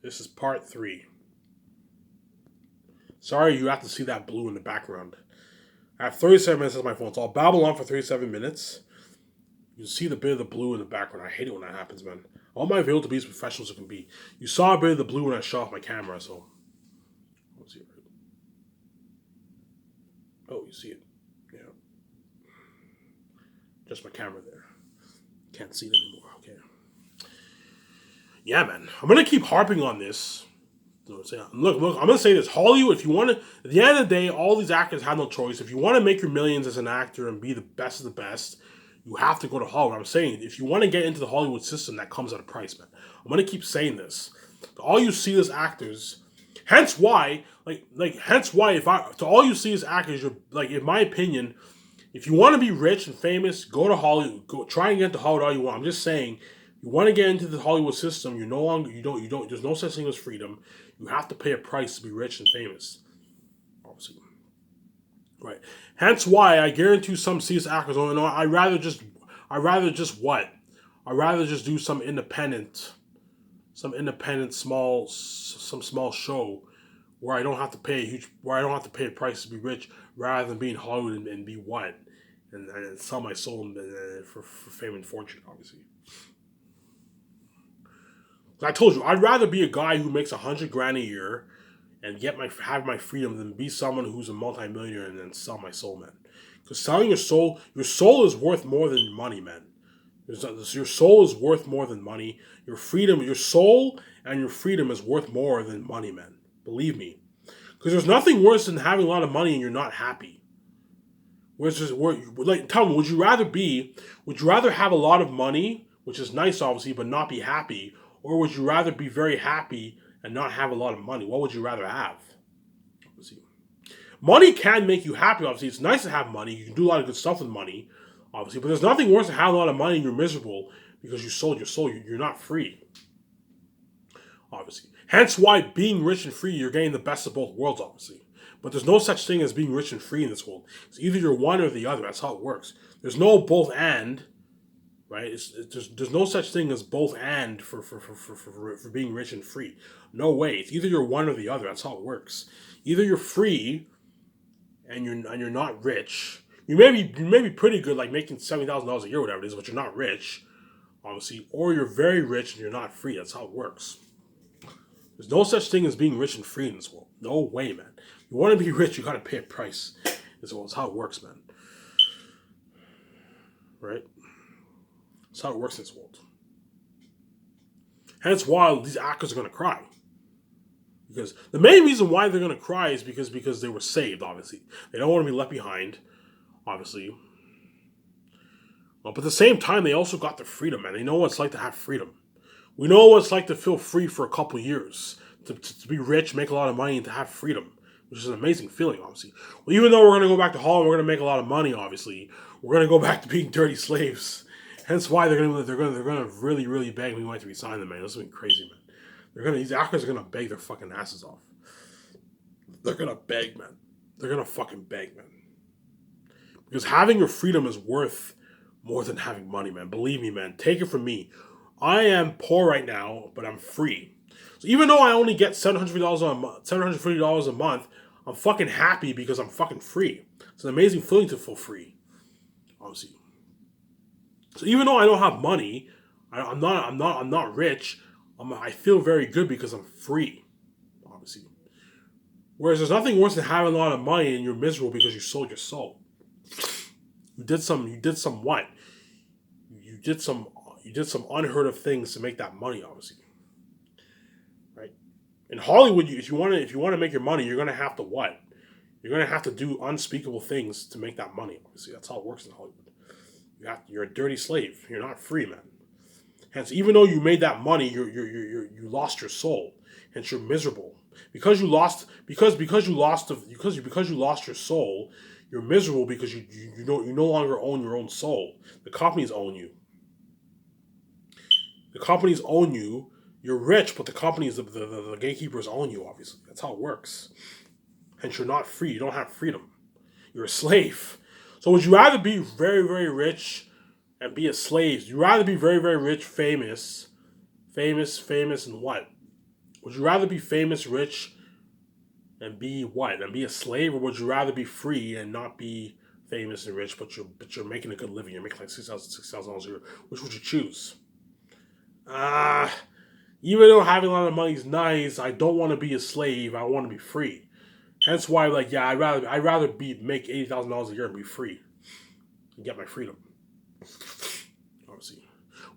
This is part 3. Sorry you have to see that blue in the background. I have 37 minutes on my phone, so I'll babble on for 37 minutes. You see the bit of the blue in the background. I hate it when that happens, man. I want my video to be as professional as it can be. You saw a bit of the blue when I shut off my camera, so. Let's see it. Oh, you see it. Yeah. Just my camera there. Can't see it anymore. Okay. Yeah, man. I'm going to keep harping on this. Look, I'm going to say this. Hollywood, if you want to, at the end of the day, all these actors have no choice. If you want to make your millions as an actor and be the best of the best, you have to go to Hollywood. I'm saying, if you want to get into the Hollywood system, that comes at a price, man. I'm going to keep saying this. All you see as actors, hence why, to all you see as actors, you're, in my opinion, if you want to be rich and famous, go to Hollywood. Go try and get into Hollywood all you want. I'm just saying, you want to get into the Hollywood system, you no longer, you don't, there's no such thing as freedom. You have to pay a price to be rich and famous. Obviously. Right. Hence why I guarantee some serious actors, oh no, I'd rather just do some independent small show where I don't have to pay a price to be rich, rather than be in Hollywood and be what? And sell my soul for fame and fortune, obviously. I told you, I'd rather be a guy who makes $100,000 a year and have my freedom than be someone who's a multimillionaire and then sell my soul, man. Because selling your soul is worth more than money, man. Your soul is worth more than money. Your freedom, your soul and your freedom is worth more than money, man. Believe me. Because there's nothing worse than having a lot of money and you're not happy. Tell me, would you rather have a lot of money, which is nice obviously, but not be happy? Or would you rather be very happy and not have a lot of money? What would you rather have? Money can make you happy, obviously. It's nice to have money. You can do a lot of good stuff with money, obviously. But there's nothing worse than having a lot of money and you're miserable because you sold your soul. You're not free, obviously. Hence why being rich and free, you're getting the best of both worlds, obviously. But there's no such thing as being rich and free in this world. It's either you're one or the other. That's how it works. There's no both and. Right? There's no such thing as both and for being rich and free. No way. It's either you're one or the other. That's how it works. Either you're free and you're not rich. You may be pretty good, like making $70,000 a year, whatever it is, but you're not rich, obviously. Or you're very rich and you're not free. That's how it works. There's no such thing as being rich and free in this world. No way, man. You want to be rich, you got to pay a price. That's how it works, man. Right? That's how it works in this world. Hence why these actors are going to cry. Because the main reason why they're going to cry is because they were saved, obviously. They don't want to be left behind, obviously. But at the same time, they also got their freedom, man. They know what it's like to have freedom. We know what it's like to feel free for a couple years. To be rich, make a lot of money, and to have freedom. Which is an amazing feeling, obviously. Well, even though we're going to go back to Hollywood, we're going to make a lot of money, obviously. We're going to go back to being dirty slaves. Hence why they're gonna really, really beg me to resign them, man. This is crazy, man. These actors are gonna beg their fucking asses off. They're gonna beg, man. They're gonna fucking beg, man. Because having your freedom is worth more than having money, man. Believe me, man. Take it from me. I am poor right now, but I'm free. So even though I only get $750 a month, I'm fucking happy because I'm fucking free. It's an amazing feeling to feel free. Obviously. So even though I don't have money, I'm not rich. I feel very good because I'm free, obviously. Whereas there's nothing worse than having a lot of money and you're miserable because you sold your soul. You did some what? You did some unheard of things to make that money, obviously. Right? In Hollywood, if you want to make your money, you're gonna have to what? You're gonna have to do unspeakable things to make that money. Obviously, that's how it works in Hollywood. You're a dirty slave. You're not free, man. Hence, even though you made that money, you lost your soul. Hence, you're miserable because you lost your soul. You're miserable because you no longer own your own soul. The companies own you. The companies own you. You're rich, but the companies, the gatekeepers own you. Obviously, that's how it works. Hence, you're not free. You don't have freedom. You're a slave. So would you rather be very, very rich and be a slave? Would you rather be very, very rich, famous, and what? Would you rather be famous, rich, and be what? And be a slave, or would you rather be free and not be famous and rich, but you're making a good living? You're making like $6,000 a year. Which would you choose? Ah, even though having a lot of money is nice, I don't want to be a slave. I want to be free. Hence why, like, yeah, I'd rather be make $80,000 a year and be free and get my freedom. Obviously.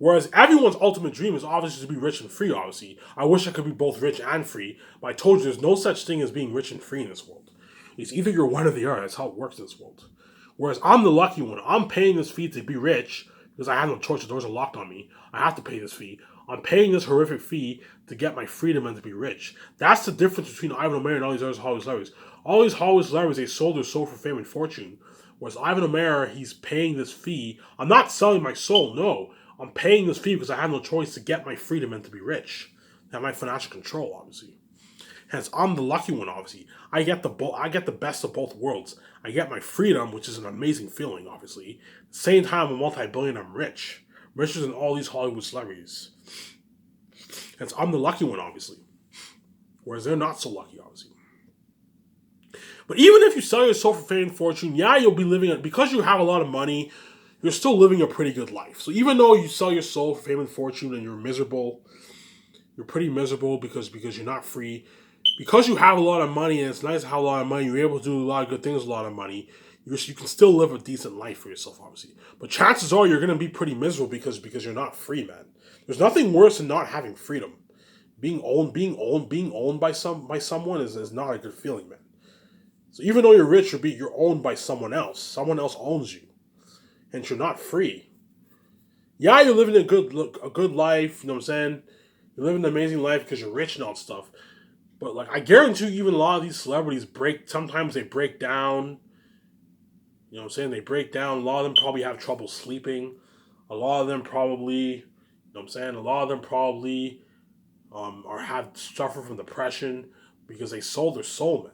Whereas everyone's ultimate dream is obviously to be rich and free, obviously. I wish I could be both rich and free, but I told you there's no such thing as being rich and free in this world. It's either you're one or the other. That's how it works in this world. Whereas I'm the lucky one. I'm paying this fee to be rich because I have no choice. The doors are locked on me. I have to pay this fee. I'm paying this horrific fee to get my freedom and to be rich. That's the difference between Ivan O'Meara and all these other Hollywood celebrities. All these Hollywood celebrities, they sold their soul for fame and fortune. Whereas Ivan O'Meara, he's paying this fee. I'm not selling my soul, no. I'm paying this fee because I have no choice to get my freedom and to be rich. Have my financial control, obviously. Hence, I'm the lucky one, obviously. I get the best of both worlds. I get my freedom, which is an amazing feeling, obviously. At the same time, I'm a multi-billionaire, I'm rich. Richer than all these Hollywood celebrities. Hence, I'm the lucky one, obviously. Whereas they're not so lucky, obviously. But even if you sell your soul for fame and fortune, yeah, you'll be living, because you have a lot of money, you're still living a pretty good life. So even though you sell your soul for fame and fortune and you're miserable, you're pretty miserable because you're not free. Because you have a lot of money and it's nice to have a lot of money, you're able to do a lot of good things with a lot of money, you can still live a decent life for yourself, obviously. But chances are you're going to be pretty miserable because you're not free, man. There's nothing worse than not having freedom. Being owned by someone is not a good feeling, man. So even though you're rich, you're owned by someone else. Someone else owns you. And you're not free. Yeah, you're living a good life, you know what I'm saying? You're living an amazing life because you're rich and all that stuff. But like I guarantee you, even a lot of these celebrities sometimes they break down. You know what I'm saying? They break down. A lot of them probably have trouble sleeping. A lot of them probably, you know what I'm saying? A lot of them probably or have suffer from depression because they sold their soul, man.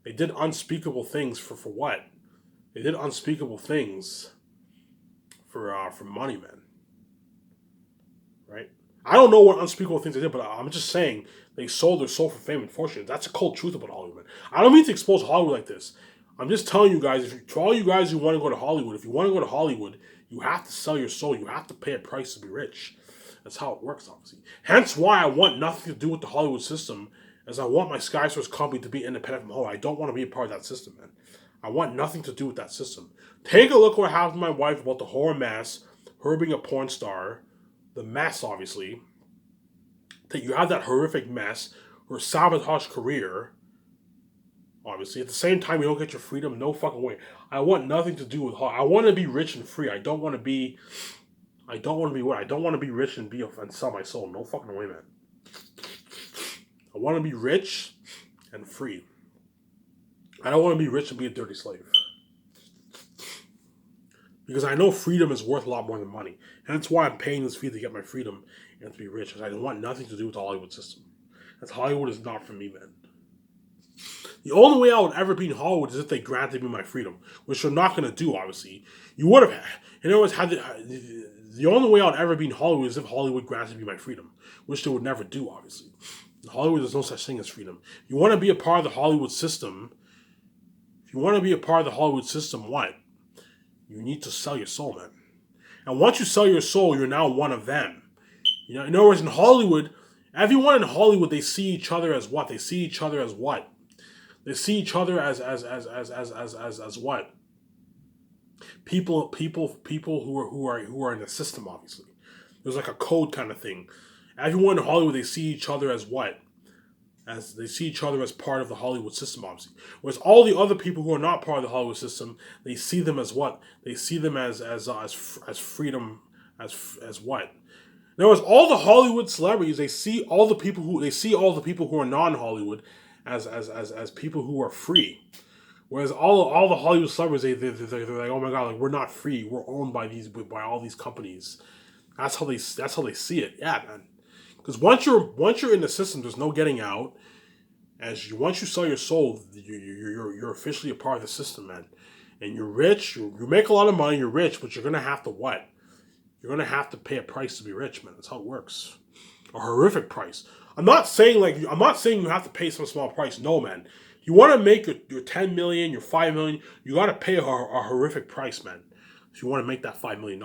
They did unspeakable things for what? They did unspeakable things for money, man. Right? I don't know what unspeakable things they did, but I'm just saying they sold their soul for fame and fortune. That's a cold truth about Hollywood, man. I don't mean to expose Hollywood like this. I'm just telling you guys, to all you guys who want to go to Hollywood, if you want to go to Hollywood, you have to sell your soul. You have to pay a price to be rich. That's how it works, obviously. Hence why I want nothing to do with the Hollywood system, as I want my SkySource company to be independent from Hollywood. I don't want to be a part of that system, man. I want nothing to do with that system. Take a look what happened to my wife about the whole mess, her being a porn star, the mess, obviously, that you have that horrific mess, her sabotage career, obviously. At the same time, you don't get your freedom, no fucking way. I want nothing to do with Hollywood. I want to be rich and free. I don't want to be what? I don't want to be rich and sell my soul. No fucking way, man. I want to be rich and free. I don't want to be rich and be a dirty slave. Because I know freedom is worth a lot more than money. And that's why I'm paying this fee to get my freedom and to be rich. Because I want nothing to do with the Hollywood system. Because Hollywood is not for me, man. The only way I would ever be in Hollywood is if they granted me my freedom. Which they're not going to do, obviously. You would have... In other words, the only way I would ever be in Hollywood is if Hollywood granted me my freedom. Which they would never do, obviously. In Hollywood, there's no such thing as freedom. If you want to be a part of the Hollywood system... what? You need to sell your soul, man. And once you sell your soul, you're now one of them. You know, in other words, in Hollywood, everyone in Hollywood, they see each other as what? They see each other as what? They see each other as what? People who are in the system, obviously. There's like a code kind of thing. Everyone in Hollywood, they see each other as what? As they see each other as part of the Hollywood system, obviously. Whereas all the other people who are not part of the Hollywood system, they see them as what? They see them as freedom, as what? In other words, all the Hollywood celebrities, they see all the people who are non-Hollywood as people who are free. Whereas all the Hollywood celebrities, they're like, oh my god, like we're not free, we're owned by all these companies. That's how they see it. Yeah, man. Because once you're in the system, there's no getting out. Once you sell your soul, you're officially a part of the system, man. And you're rich. You make a lot of money. You're rich, but you're gonna have to what? You're gonna have to pay a price to be rich, man. That's how it works. A horrific price. I'm not saying you have to pay some small price. No, man. You want to make your 10 million, your 5 million, you got to pay a horrific price, man. If you want to make that $5 million,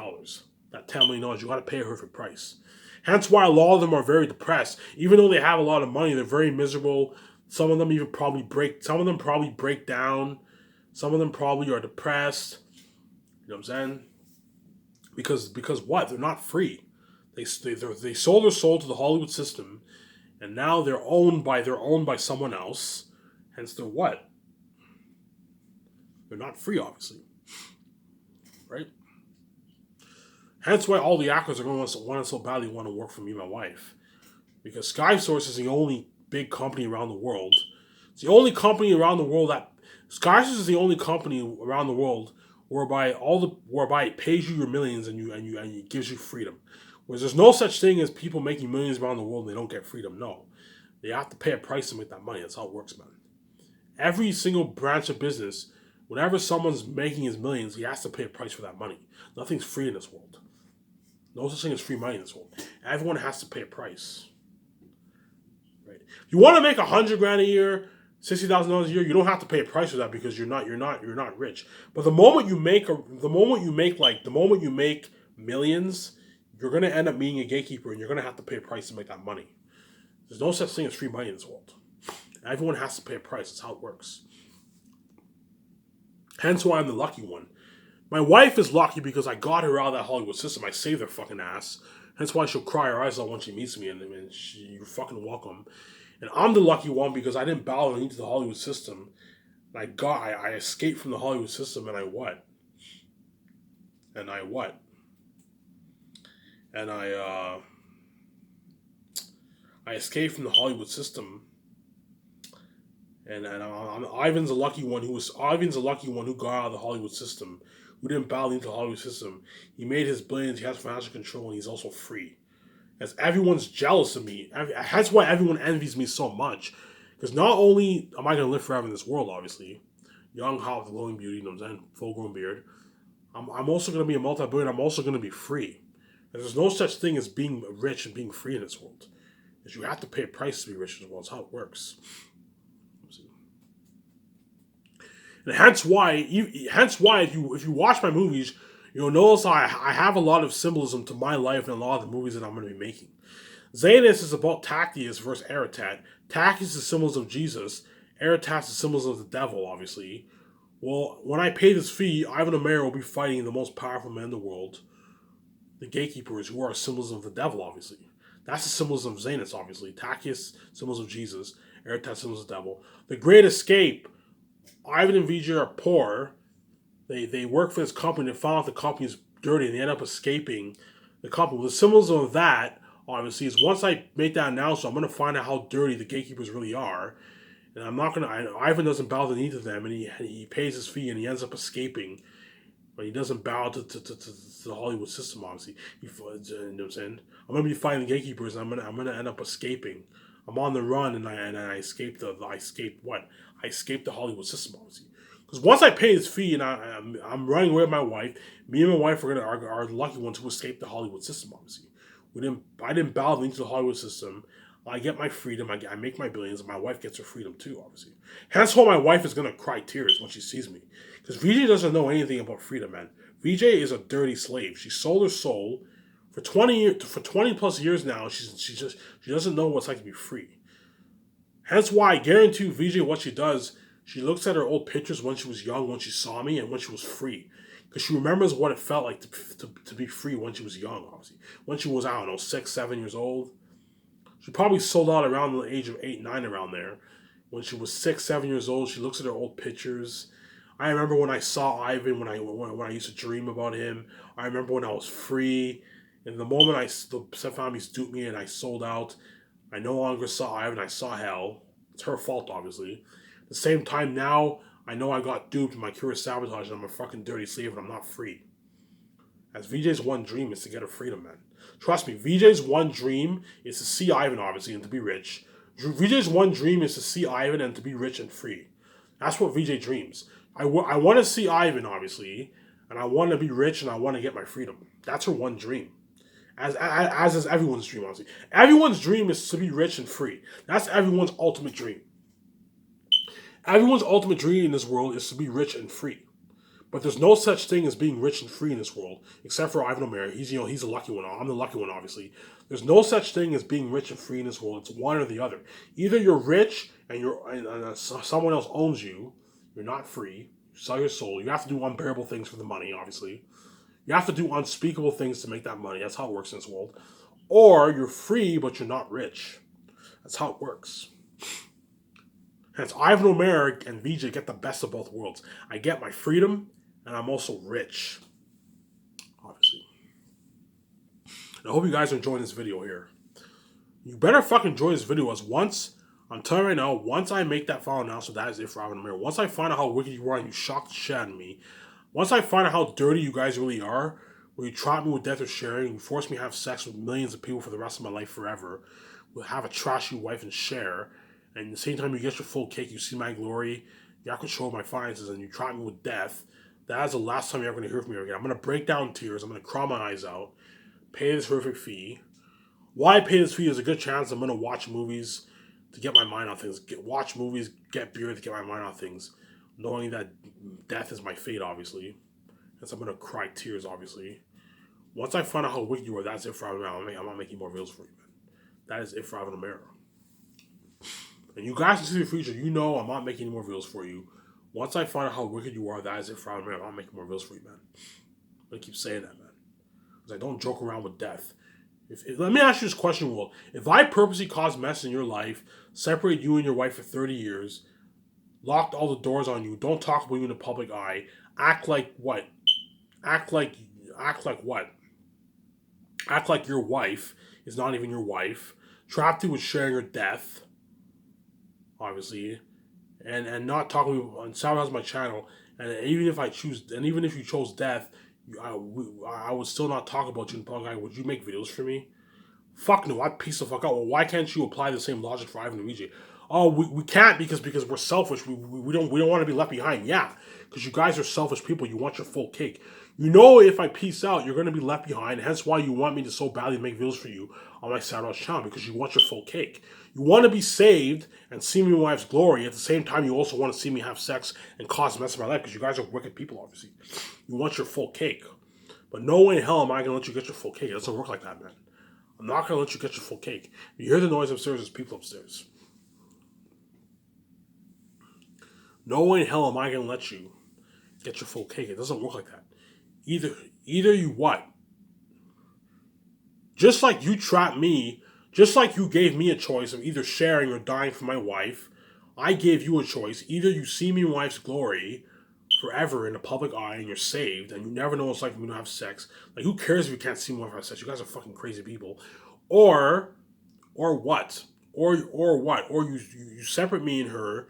that $10 million, you got to pay a horrific price. Hence why a lot of them are very depressed. Even though they have a lot of money, they're very miserable. Some of them even probably break. Some of them probably break down. Some of them probably are depressed. You know what I'm saying? Because what? They're not free. They sold their soul to the Hollywood system, and now they're owned by someone else. Hence, they're what? They're not free, obviously, right? Hence, why all the actors are going to want so badly want to work for me and my wife, because Sky Source is the only big company around the world. It's the only company around the world that Sky Source is the only company around the world whereby it pays you your millions and it gives you freedom. Whereas there's no such thing as people making millions around the world and they don't get freedom. No, they have to pay a price to make that money. That's how it works, man. Every single branch of business, whenever someone's making his millions, he has to pay a price for that money. Nothing's free in this world. No such thing as free money in this world. Everyone has to pay a price. Right? If you want to make $100,000 a year, $60,000 a year, you don't have to pay a price for that because you're not rich. But the moment you make millions, you're gonna end up being a gatekeeper and you're gonna have to pay a price to make that money. There's no such thing as free money in this world. Everyone has to pay a price. That's how it works. Hence why I'm the lucky one. My wife is lucky because I got her out of that Hollywood system. I saved her fucking ass. Hence why she'll cry her eyes out when she meets me and you're fucking welcome. And I'm the lucky one because I didn't bow into the Hollywood system. And I escaped from the Hollywood system and I what? And I what? And I escaped from the Hollywood system. And Ivan's a lucky one who got out of the Hollywood system, who didn't bow into the Hollywood system. He made his billions, he has financial control, and he's also free. As everyone's jealous of me. That's why everyone envies me so much. Because not only am I going to live forever in this world, obviously, young, hot, glowing beauty, you know what I'm saying, full-grown beard, I'm also going to be a multi-billionaire. I'm also going to be free. And there's no such thing as being rich and being free in this world. Because you have to pay a price to be rich in this world. That's how it works. And hence why if you watch my movies, you'll notice I have a lot of symbolism to my life and a lot of the movies that I'm going to be making. Zanus is about Tactius versus Aratat. Tactius is symbols of Jesus. Aratat is symbols of the devil, obviously. Well, when I pay this fee, Ivan Amaro will be fighting the most powerful men in the world, the gatekeepers, who are symbols of the devil, obviously. That's the symbols of Zanus, obviously. Tactius, symbols of Jesus. Aratat, symbols of the devil. The Great Escape. Ivan and Vijay are poor. They work for this company. They found out the company is dirty, and they end up escaping the company. The symbols of that, obviously, is once I make that announcement, I'm going to find out how dirty the gatekeepers really are. And I'm not going to... Ivan doesn't bow the knee to them, and he pays his fee, and he ends up escaping. But he doesn't bow to the Hollywood system, obviously. You know what I'm saying? I'm going to be fighting the gatekeepers, and I'm going to end up escaping. I'm on the run, and I escaped I escaped the Hollywood system, obviously. Because once I pay this fee and I'm running away with my wife, me and my wife are the lucky ones who escaped the Hollywood system, obviously. I didn't bow into the Hollywood system. I get my freedom. I make my billions, and my wife gets her freedom too, obviously. Hence why my wife is going to cry tears when she sees me. Because Vijay doesn't know anything about freedom, man. Vijay is a dirty slave. She sold her soul for 20 plus years now. She doesn't know what it's like to be free. Hence why I guarantee Vijay what she does, she looks at her old pictures when she was young, when she saw me, and when she was free. Because she remembers what it felt like to be free when she was young, obviously. When she was, I don't know, 6, 7 years old. She probably sold out around the age of 8, 9, around there. When she was 6, 7 years old, she looks at her old pictures. I remember when I saw Ivan, when I used to dream about him. I remember when I was free. And the moment the stepfamily duped me and I sold out, I no longer saw Ivan, I saw hell. It's her fault, obviously. At the same time, now, I know I got duped and my career sabotaged and I'm a fucking dirty slave and I'm not free. As Vijay's one dream is to get her freedom, man. Trust me, Vijay's one dream is to see Ivan, obviously, and to be rich. Vijay's one dream is to see Ivan and to be rich and free. That's what Vijay dreams. I want to see Ivan, obviously, and I want to be rich and I want to get my freedom. That's her one dream. as is everyone's dream, honestly. Everyone's dream is to be rich and free. That's everyone's ultimate dream. Everyone's ultimate dream in this world is to be rich and free. But there's no such thing as being rich and free in this world, except for Ivan O'Mara. He's a lucky one. I'm the lucky one, obviously. There's no such thing as being rich and free in this world. It's one or the other. Either you're rich and someone else owns you. You're not free. You sell your soul. You have to do unbearable things for the money, obviously. You have to do unspeakable things to make that money. That's how it works in this world. Or you're free, but you're not rich. That's how it works. Hence, Ivan O'Mara and VJ get the best of both worlds. I get my freedom, and I'm also rich. Obviously. And I hope you guys are enjoying this video here. You better fucking enjoy this video, as I'm telling you right now, once I make that final announcement, that is it for Ivan O'Mara. Once I find out how wicked you are and you shock the shit out of me, once I find out how dirty you guys really are, where you trap me with death or sharing, you force me to have sex with millions of people for the rest of my life forever, will have a trashy wife and share, and at the same time you get your full cake, you see my glory, you have control of my finances, and you trap me with death, that is the last time you're ever going to hear from me again. I'm going to break down in tears, I'm going to cry my eyes out, pay this horrific fee. Why I pay this fee is a good chance I'm going to watch movies to get my mind on things, watch movies, get beer to get my mind on things, knowing that death is my fate, obviously. And so I'm going to cry tears, obviously. Once I find out how wicked you are, that's it for Ivan O'Mara. I'm not making more videos for you, man. That is it for Ivan O'Mara. And you guys can see the future. You know I'm not making any more videos for you. Once I find out how wicked you are, that is it for Ivan O'Mara. I'm not making more videos for you, man. I'm going to keep saying that, man. Because I don't joke around with death. Let me ask you this question, Will. If I purposely caused mess in your life, separated you and your wife for 30 years, locked all the doors on you, don't talk about you in the public eye, act like what? Act like what? Act like your wife is not even your wife, trapped you with sharing her death, obviously, and not talking on sabotage my channel, and even if you chose death, I would still not talk about you in public eye. Would you make videos for me? Fuck no, I piece the fuck out. Well, why can't you apply the same logic for Ivan and VJ? Oh, we can't because we're selfish. We don't want to be left behind. Yeah, because you guys are selfish people. You want your full cake. You know, if I peace out, you're going to be left behind. Hence why you want me to so badly make videos for you on my Saturday channel, because you want your full cake. You want to be saved and see me in my wife's glory. At the same time, you also want to see me have sex and cause mess in my life, because you guys are wicked people, obviously. You want your full cake. But no way in hell am I going to let you get your full cake. It doesn't work like that, man. I'm not going to let you get your full cake. You hear the noise upstairs, there's people upstairs. No way in hell am I going to let you get your full cake. It doesn't work like that. Either you what? Just like you trapped me, just like you gave me a choice of either sharing or dying for my wife, I gave you a choice. Either you see me in wife's glory forever in the public eye and you're saved and you never know what it's like for me to have sex. Like, who cares if you can't see me have sex? You guys are fucking crazy people. Or what? Or what? Or you separate me and her,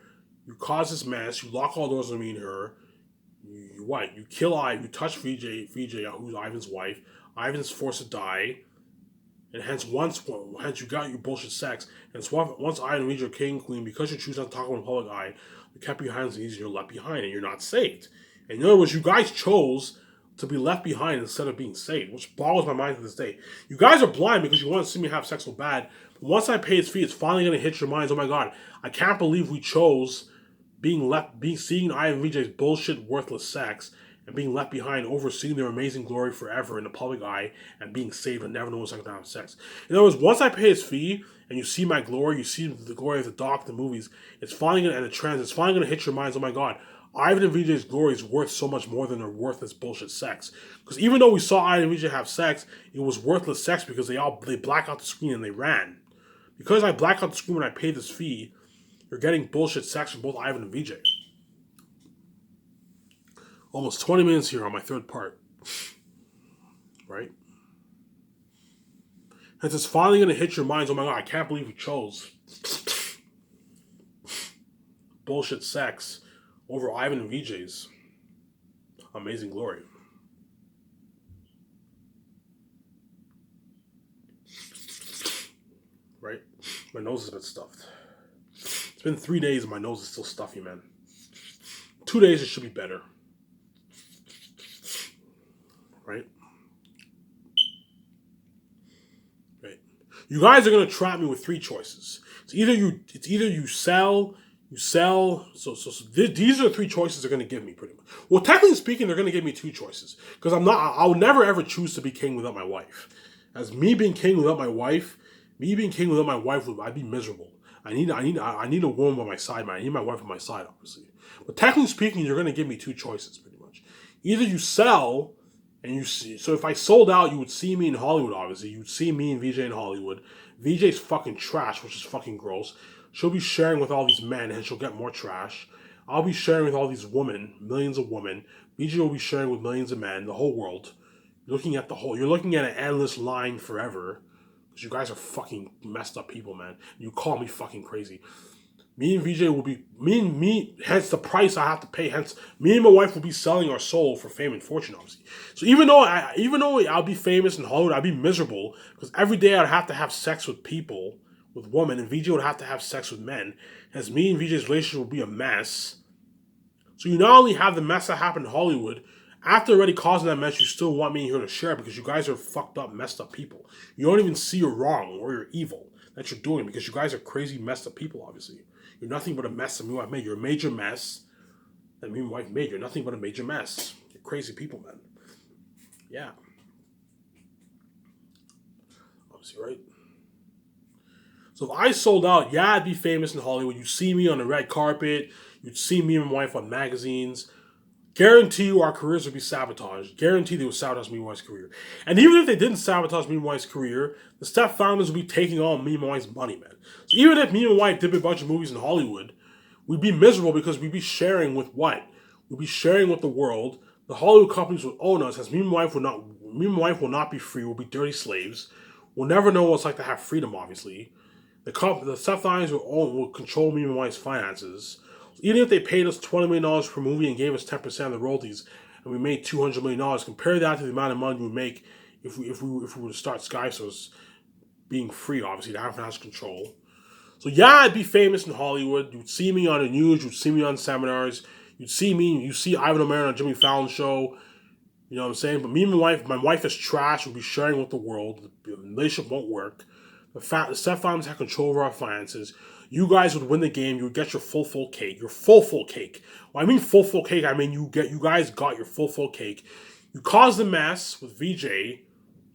you cause this mess, you lock all doors on me and her, you what? You kill Ivan, you touch VJ, who's Ivan's wife, Ivan's forced to die, and hence you got your bullshit sex, and so once Ivan and VJ are king and queen, because you choose not to talk about the public eye, you kept behind the scenes, you're left behind, and you're not saved. And in other words, you guys chose to be left behind instead of being saved, which boggles my mind to this day. You guys are blind because you want to see me have sex so bad. But once I pay its fee, it's finally going to hit your minds. Oh my god, I can't believe we chose seeing Ivan VJ's bullshit, worthless sex, and being left behind, overseeing their amazing glory forever in the public eye, and being saved and never knowing what it's like to have sex. In other words, once I pay his fee, and you see my glory, you see the glory of the doc, the movies, it's finally going to, and the trends, it's finally going to hit your minds. Oh my god, Ivan and VJ's glory is worth so much more than their worthless bullshit sex. Because even though we saw Ivan and VJ have sex, it was worthless sex because they black out the screen and they ran. Because I black out the screen when I pay this fee, you're getting bullshit sex from both Ivan and VJ. Almost 20 minutes here on my third part. Right? And it's finally going to hit your minds. Oh my god, I can't believe we chose bullshit sex over Ivan and VJ's amazing glory. Right? My nose is a bit stuffed. It's been 3 days and my nose is still stuffy, man. 2 days it should be better. Right? You guys are gonna trap me with three choices. It's either you sell. These are the three choices they're gonna give me pretty much. Well, technically speaking, they're gonna give me two choices because I would never ever choose to be king without my wife. As me being king without my wife, I'd be miserable. I need a woman by my side, man. I need my wife by my side, obviously. But technically speaking, you're gonna give me two choices pretty much. Either you sell and you see, so if I sold out, you would see me in Hollywood, obviously. You would see me and VJ in Hollywood. VJ's fucking trash, which is fucking gross. She'll be sharing with all these men and she'll get more trash. I'll be sharing with all these women, millions of women. VJ will be sharing with millions of men, the whole world. You're looking at an endless line forever. Because you guys are fucking messed up people, man. You call me fucking crazy. Me and VJ will be, hence the price I have to pay. Hence, me and my wife will be selling our soul for fame and fortune, obviously. So even though I'll be famous in Hollywood, I'd be miserable because every day I'd have to have sex with people, with women, and VJ would have to have sex with men. As me and VJ's relationship will be a mess. So you not only have the mess that happened in Hollywood, after already causing that mess, you still want me here to share because you guys are fucked up, messed up people. You don't even see you're wrong or you're evil that you're doing because you guys are crazy, messed up people, obviously. You're nothing but a mess that me and my wife made. You're a major mess that me and my wife made. You're nothing but a major mess. You're crazy people, man. Yeah. Obviously, right? So if I sold out, yeah, I'd be famous in Hollywood. You'd see me on the red carpet. You'd see me and my wife on magazines. Guarantee you our careers would be sabotaged. Guarantee they would sabotage me and my wife's career. And even if they didn't sabotage me and my wife's career, the stepfamilies would be taking all me and my wife's money, man. So even if me and my wife did a bunch of movies in Hollywood, we'd be miserable because we'd be sharing with what? We'd be sharing with the world. The Hollywood companies would own us as me and my wife will not be free. We'll be dirty slaves. We'll never know what it's like to have freedom, obviously. The stepfamilies will control me and my wife's finances. Even if they paid us $20 million per movie and gave us 10% of the royalties, and we made $200 million, compare that to the amount of money we would make if we were to start Sky Source being free, obviously, to have financial control. So yeah, I'd be famous in Hollywood. You'd see me on the news. You'd see me on seminars. You see Ivan O'Meara on Jimmy Fallon show. You know what I'm saying? But me and my wife is trash. We'll be sharing with the world. The relationship won't work. The stepfathers have control over our finances. You guys would win the game. You would get your full cake. Your full cake. When I mean full cake, I mean you guys got your full cake. You caused the mess with VJ,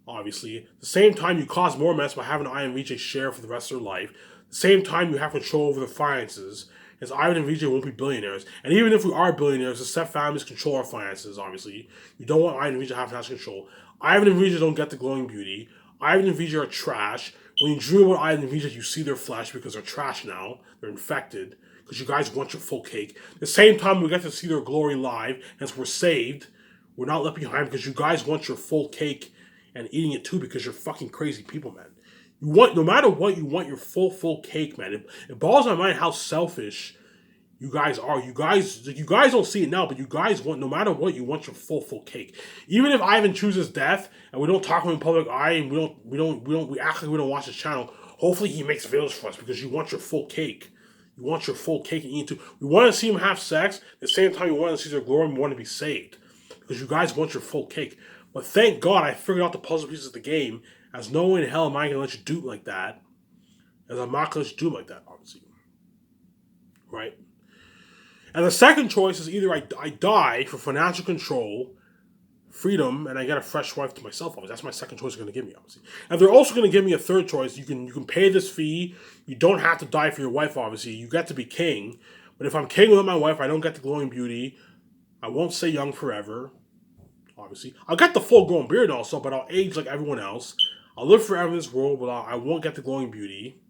obviously. At the same time, you caused more mess by having I and VJ share for the rest of their life. At the same time, you have control over the finances, as Ivan and VJ won't be billionaires. And even if we are billionaires, the stepfamilies control our finances, obviously. You don't want Ivan and VJ to have financial control. Ivan and VJ don't get the glowing beauty. Ivan and VJ are trash. When you dream about Ivan and VJ, you see their flesh because they're trash now. They're infected because you guys want your full cake. At the same time, we get to see their glory live, as we're saved. We're not left behind because you guys want your full cake and eating it too because you're fucking crazy people, man. No matter what, you want your full cake, man. It boggles my mind how selfish you guys are. You guys don't see it now, but you guys want, no matter what, you want your full cake. Even if Ivan chooses death and we don't talk to him in public eye and we act like we don't watch his channel, hopefully he makes videos for us because you want your full cake. You want your full cake and eat it too. We want to see him have sex. At the same time, we want to see their glory and we want to be saved because you guys want your full cake. But thank God I figured out the puzzle pieces of the game, as no way in hell am I going to let you do it like that. As I'm not going to let you do it like that, obviously. Right? And the second choice is either I die for financial control, freedom, and I get a fresh wife to myself. Obviously. That's my second choice they're going to give me, obviously. And they're also going to give me a third choice. You can pay this fee. You don't have to die for your wife, obviously. You get to be king. But if I'm king without my wife, I don't get the glowing beauty. I won't stay young forever, obviously. I'll get the full-grown beard also, but I'll age like everyone else. I'll live forever in this world, but I won't get the glowing beauty,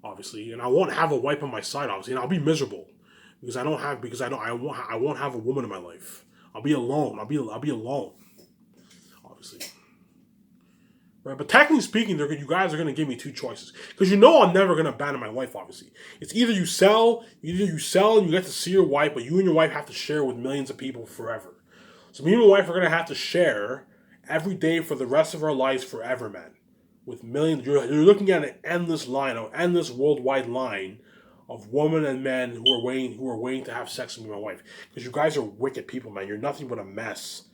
obviously. And I won't have a wife on my side, obviously. And I'll be miserable. I won't have a woman in my life. I'll be alone. I'll be alone. Obviously. Right? But technically speaking, you guys are gonna give me two choices. Because you know I'm never gonna abandon my wife, obviously. It's either you sell and you get to see your wife, but you and your wife have to share with millions of people forever. So me and my wife are gonna have to share every day for the rest of our lives forever, man. With millions, you're looking at an endless worldwide line of women and men who are waiting to have sex with my wife. Because you guys are wicked people, man. You're nothing but a mess.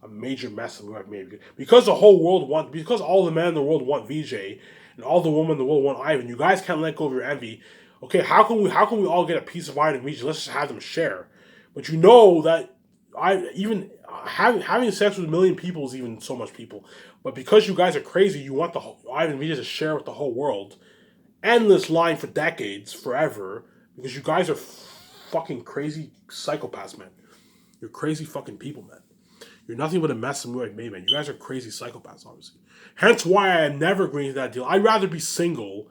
A major mess that we have made. Because all the men in the world want VJ, and all the women in the world want Ivan. You guys can't let go of your envy. Okay, how can we all get a piece of Ivan and VJ? Let's just have them share. But you know that I even having sex with a million people is even so much people. But because you guys are crazy, you want the whole, Ivan and VJ to share with the whole world. Endless line for decades, forever, because you guys are fucking crazy psychopaths, man. You're crazy fucking people, man. You're nothing but a mess and like me, man. You guys are crazy psychopaths, obviously. Hence why I am never agreeing to that deal. I'd rather be single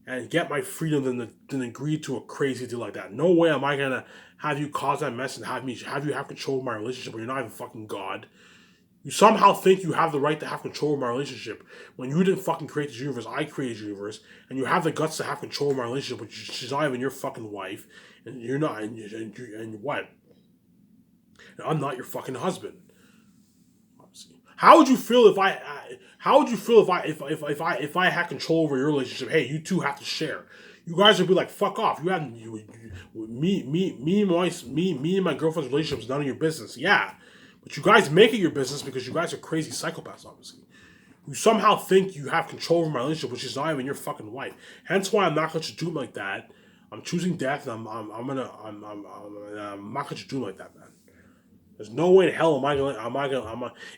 and get my freedom than agree to a crazy deal like that. No way am I gonna have you cause that mess and have you have control of my relationship when you're not even fucking God. You somehow think you have the right to have control of my relationship when you didn't fucking create this universe. I created the universe, and you have the guts to have control of my relationship, which she's not even your fucking wife, and you're not, and what? And I'm not your fucking husband. How would you feel if How would you feel if I had control over your relationship? Hey, you two have to share. You guys would be like, fuck off. You haven't. Me and my girlfriend's relationship is none of your business. Yeah, but you guys make it your business because you guys are crazy psychopaths. Obviously, you somehow think you have control over my relationship, which is not even your fucking wife. Hence why I'm not going to do like that. I'm choosing death. And I'm not going to do like that, man. There's no way in hell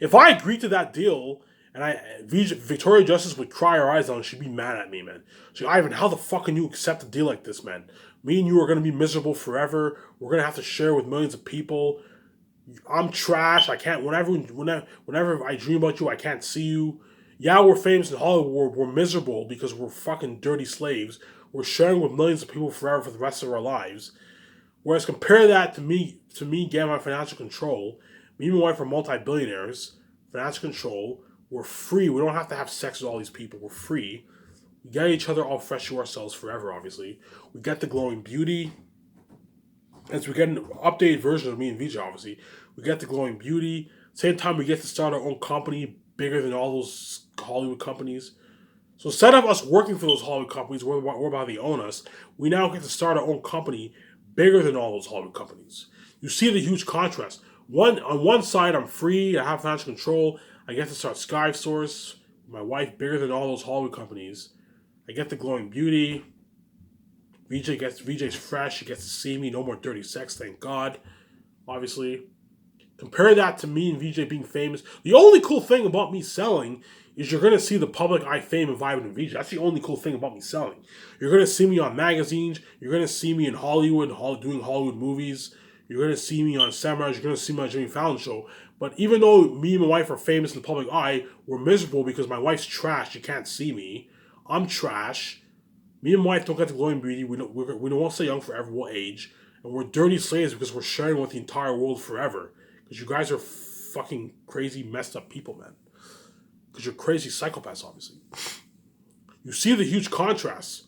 if I agree to that deal and Victoria Justice would cry her eyes out and she'd be mad at me, man. So Ivan, how the fuck can you accept a deal like this, man? Me and you are gonna be miserable forever. We're gonna have to share with millions of people. I'm trash. I can't. Whenever I dream about you, I can't see you. Yeah, we're famous in Hollywood. We're miserable because we're fucking dirty slaves. We're sharing with millions of people forever for the rest of our lives. Whereas compare that to me getting my financial control. Me and my wife are multi-billionaires. Financial control. We're free. We don't have to have sex with all these people. We're free. We get each other all fresh to ourselves forever, obviously. We get the glowing beauty. As we get an updated version of me and VJ, obviously. We get the glowing beauty. Same time, we get to start our own company bigger than all those Hollywood companies. So instead of us working for those Hollywood companies, whereby they own us, we now get to start our own company bigger than all those Hollywood companies. You see the huge contrast. On one side, I'm free, I have financial control, I get to start Sky Source, my wife bigger than all those Hollywood companies. I get the glowing beauty. VJ's fresh, she gets to see me, no more dirty sex, thank God. Obviously. Compare that to me and VJ being famous. The only cool thing about me selling is you're going to see the public eye fame of Ivan and VJ. That's the only cool thing about me selling. You're going to see me on magazines. You're going to see me in Hollywood, doing Hollywood movies. You're going to see me on seminars. You're going to see me on Jimmy Fallon show. But even though me and my wife are famous in the public eye, we're miserable because my wife's trash. She can't see me. I'm trash. Me and my wife don't get the glowing beauty. We don't want to stay young forever. We'll age. And we're dirty slaves because we're sharing with the entire world forever. Because you guys are fucking crazy, messed up people, man. Because you're crazy psychopaths, obviously. You see the huge contrast.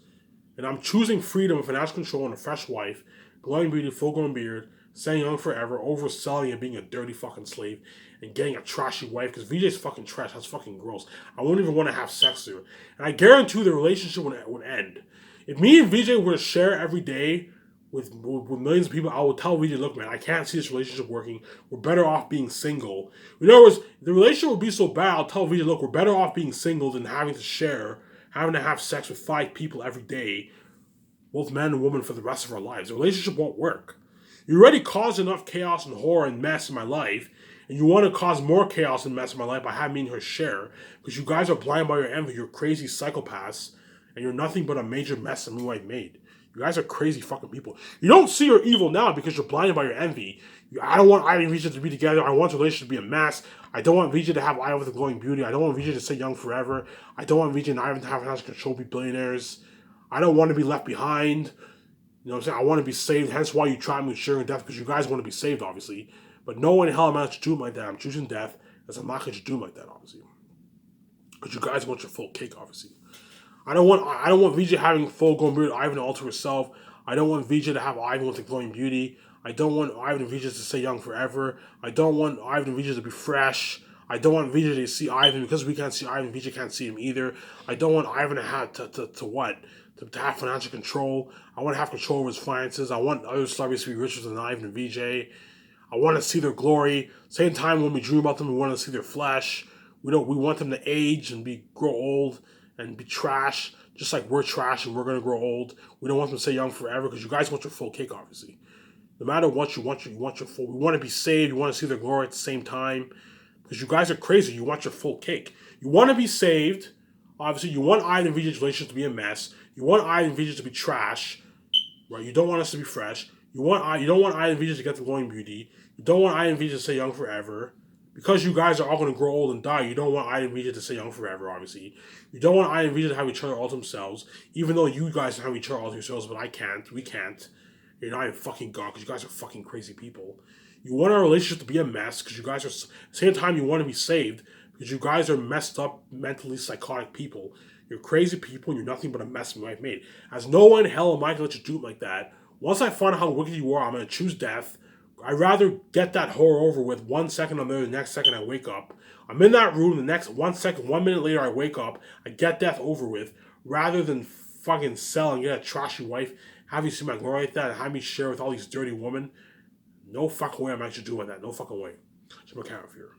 And I'm choosing freedom and financial control and a fresh wife, glowing beauty, full-grown beard, staying young forever, overselling and being a dirty fucking slave, and getting a trashy wife, because VJ's fucking trash. That's fucking gross. I won't even want to have sex with her. And I guarantee the relationship would end. If me and VJ were to share every day with millions of people, I would tell VJ, look, man, I can't see this relationship working. We're better off being single. In other words, the relationship would be so bad, I'll tell VJ, look, we're better off being single than having to have sex with 5 people every day, both men and women, for the rest of our lives. The relationship won't work. You already caused enough chaos and horror and mess in my life, and you want to cause more chaos and mess in my life by having me and her share, because you guys are blind by your envy. You're crazy psychopaths, and you're nothing but a major mess that me and my wife made. You guys are crazy fucking people. You don't see your evil now because you're blinded by your envy. I don't want Ivy and VJ to be together. I want the relationship to be a mess. I don't want VJ to have Ivy with a glowing beauty. I don't want VJ to stay young forever. I don't want VJ and Ivy to have financial control, be billionaires. I don't want to be left behind. You know what I'm saying? I want to be saved. Hence why you try me with sharing death, because you guys want to be saved, obviously. But no one in hell am I to do like that. I'm choosing death, as I'm not going to do like that, obviously. Because you guys want your full cake, obviously. I don't want VJ having full grown beard, Ivan to alter herself. I don't want VJ to have Ivan with the glowing beauty. I don't want Ivan and VJ to stay young forever. I don't want Ivan and VJ to be fresh. I don't want VJ to see Ivan, because we can't see Ivan, VJ can't see him either. I don't want Ivan to have to have financial control. I want to have control over his finances. I want other celebrities to be richer than Ivan and VJ. I want to see their glory. Same time when we dream about them, we want to see their flesh. We want them to age and grow old and be trash, just like we're trash and we're gonna grow old. We don't want them to stay young forever because you guys want your full cake, obviously. No matter what you want your full. We want to be saved. You want to see their glory at the same time because you guys are crazy. You want your full cake. You want to be saved. Obviously, you want I and VJ's relationship to be a mess. You want I and VJ to be trash, right? You don't want us to be fresh. You don't want I and VJ to get the glowing beauty. You don't want I and VJ to stay young forever. Because you guys are all going to grow old and die, you don't want I and VJ to stay young forever, obviously. You don't want I and VJ to have each other all to themselves, even though you guys have each other all to yourselves, but I can't. We can't. You're not even fucking God because you guys are fucking crazy people. You want our relationship to be a mess because you guys are, at the same time, you want to be saved because you guys are messed up, mentally psychotic people. You're crazy people and you're nothing but a mess my wife made. As no one in hell am I going to let you do it like that. Once I find out how wicked you are, I'm going to choose death. I'd rather get that horror over with 1 second I'm there, the next second I wake up. I'm in that room, the next 1 second, 1 minute later I wake up. I get death over with, rather than fucking sell and get a trashy wife, have you see my glory like that, and have me share with all these dirty women. No fucking way I'm actually doing that. No fucking way. Jim McCarroll here.